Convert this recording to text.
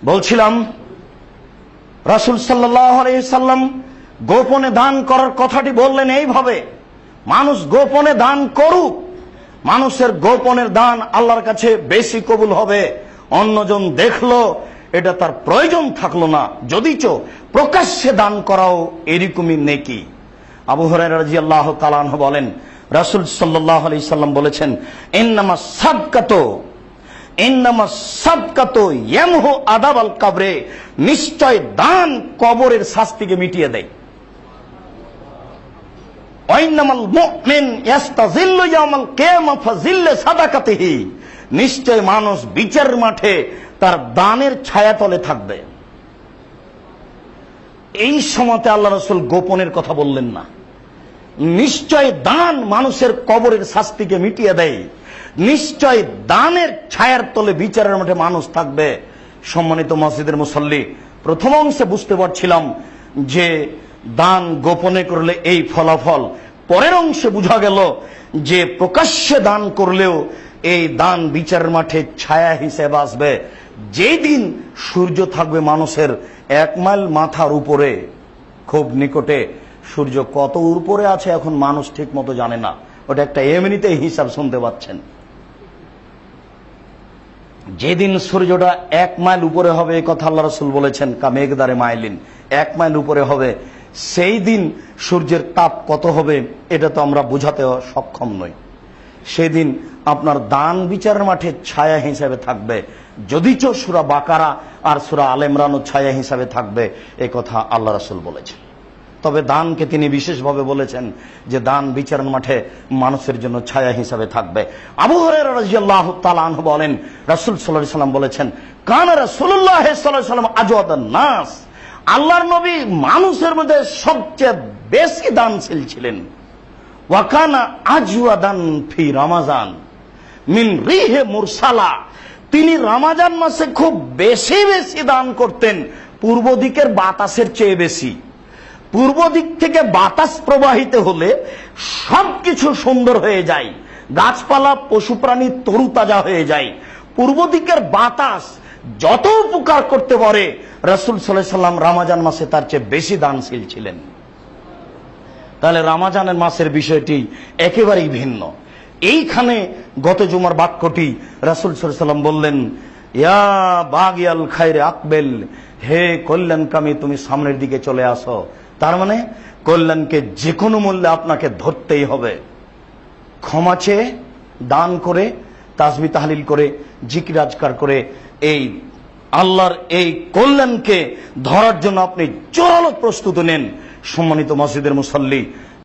বলছিলাম রাসূল সাল্লাল্লাহু আলাইহি সাল্লাম গোপনে দান করার কথাটি বললেন এইভাবে, মানুষ গোপনে দান করুক, মানুষের গোপনের দান আল্লাহর কাছে বেশি কবুল হবে। অন্যজন দেখলো এটা তার প্রয়োজন থাকলো না, যদিচ প্রকাশ্যে দান করাও এরকমই নেকি। আবু হুরায়রা রাদিয়াল্লাহু তাআলা আনহু বলেন, রাসূল সাল্লাল্লাহু আলাইহি সাল্লাম বলেছেন, ইন্নামাস সাদকাতু ইয়ামহু আদাবাল কবরে, নিশ্চয় দান কবরের শাস্তিকে মিটিয়ে দেয়। ওয়াইন্নামাল মুমিন ইয়াস্তাযিল্লু ইয়াওমাল কিয়ামা ফাযিল্লু সাদাকাতিহি, নিশ্চয় মানুষ বিচারের মাঠে তার দানের ছায়াতলে থাকবে। এই সময়তে আল্লাহ রাসূল গোপনের কথা বললেন না। নিশ্চয় দান মানুষের কবরের শাস্তিকে মিটিয়ে দেয়, নিশ্চয় দানের ছায়ার তলে বিচারের মাঠে মানুষ থাকবে। সম্মানিত মসজিদের মুসল্লি, প্রথম অংশে বুঝতে পারছিলাম যে দান গোপনে করলে এই ফলাফল, পরের অংশে বোঝা গেল যে প্রকাশ্যে দান করলেও এই দান বিচারের মাঠে ছায়া হিসেবে আসবে। যেই দিন সূর্য থাকবে মানুষের 1 মাইল মাথার উপরে, খুব নিকটে, সূর্য কত উপরে আছে এখন মানুষ ঠিক মতো জানে না, ওটা একটা এমনিতেই হিসাব শুনতে পাচ্ছেন। যেদিন সূর্যটা 1 মাইল উপরে হবে, এই কথা আল্লাহ রাসূল বলেছেন, কামেগদারে মাইলিন, 1 মাইল উপরে হবে, সেই দিন সূর্যের তাপ কত হবে এটা তো আমরা বোঝাতে সক্ষম নই। সেদিন আপনার দান বিচারের মাঠে ছায়া হিসাবে থাকবে, যদিচ সূরা বাকারা আর সূরা আলে ইমরানও ছায়া হিসাবে থাকবে, এই কথা আল্লাহ রাসূল বলেছেন। তবে দানকে তিনি বিশেষভাবে বলেছেন যে দান বিচারের মাঠে মানুষের জন্য ছায়া হিসাবে থাকবে। আবু হুরায়রা রাদিয়াল্লাহু তাআলা আনহু বলেন, রাসূল সাল্লাল্লাহু আলাইহি সাল্লাম বলেছেন, কানা রাসূলুল্লাহ সাল্লাল্লাহু আলাইহি সাল্লাম আজওয়াদান নাস, আল্লাহর নবী মানুষের মধ্যে সবচেয়ে বেশি দানশীল ছিলেন। ওয়া কানা আজওয়াদান ফি রমাজান মিন রিহে মুরসালা, তিনি রমাজান মাসে খুব বেশি বেশি দান করতেন পূর্ব দিকের বাতাসের চেয়ে বেশি। পূর্ব দিক থেকে বাতাস প্রবাহিত হলে সবকিছু সুন্দর হয়ে যায়, গাছপালা পশু প্রাণী তরুতাজা হয়ে যায়। পূর্ব দিকের বাতাস যত উপকার করতে পারে, রাসূল সাল্লাল্লাহু আলাইহি সাল্লাম রমজান মাসে তার চেয়ে বেশি দানশীল ছিলেন। তাহলে রমজানের মাসের বিষয়টি একেবারেই ভিন্ন। এইখানে গত জুমার বাক্যটি রাসূল সাল্লাল্লাহু আলাইহি সাল্লাম বললেন, ইয়া বাগিয়াল খায়রে আকবেল, হে কল্যাণকামী তুমি সামনের দিকে চলে আসো। তার মানে কল্যাণকে যে কোনো মূল্যে আপনাকে ধরতেই হবে। ক্ষমা চেয়ে, দান করে, তাসবিহ তাহলিল করে, জিকির আজকার করে এই আল্লাহর এই কল্যাণকে ধরার জন্য আপনি জোরালো প্রস্তুতি নেন। সম্মানিত মসজিদের মুসল্লি,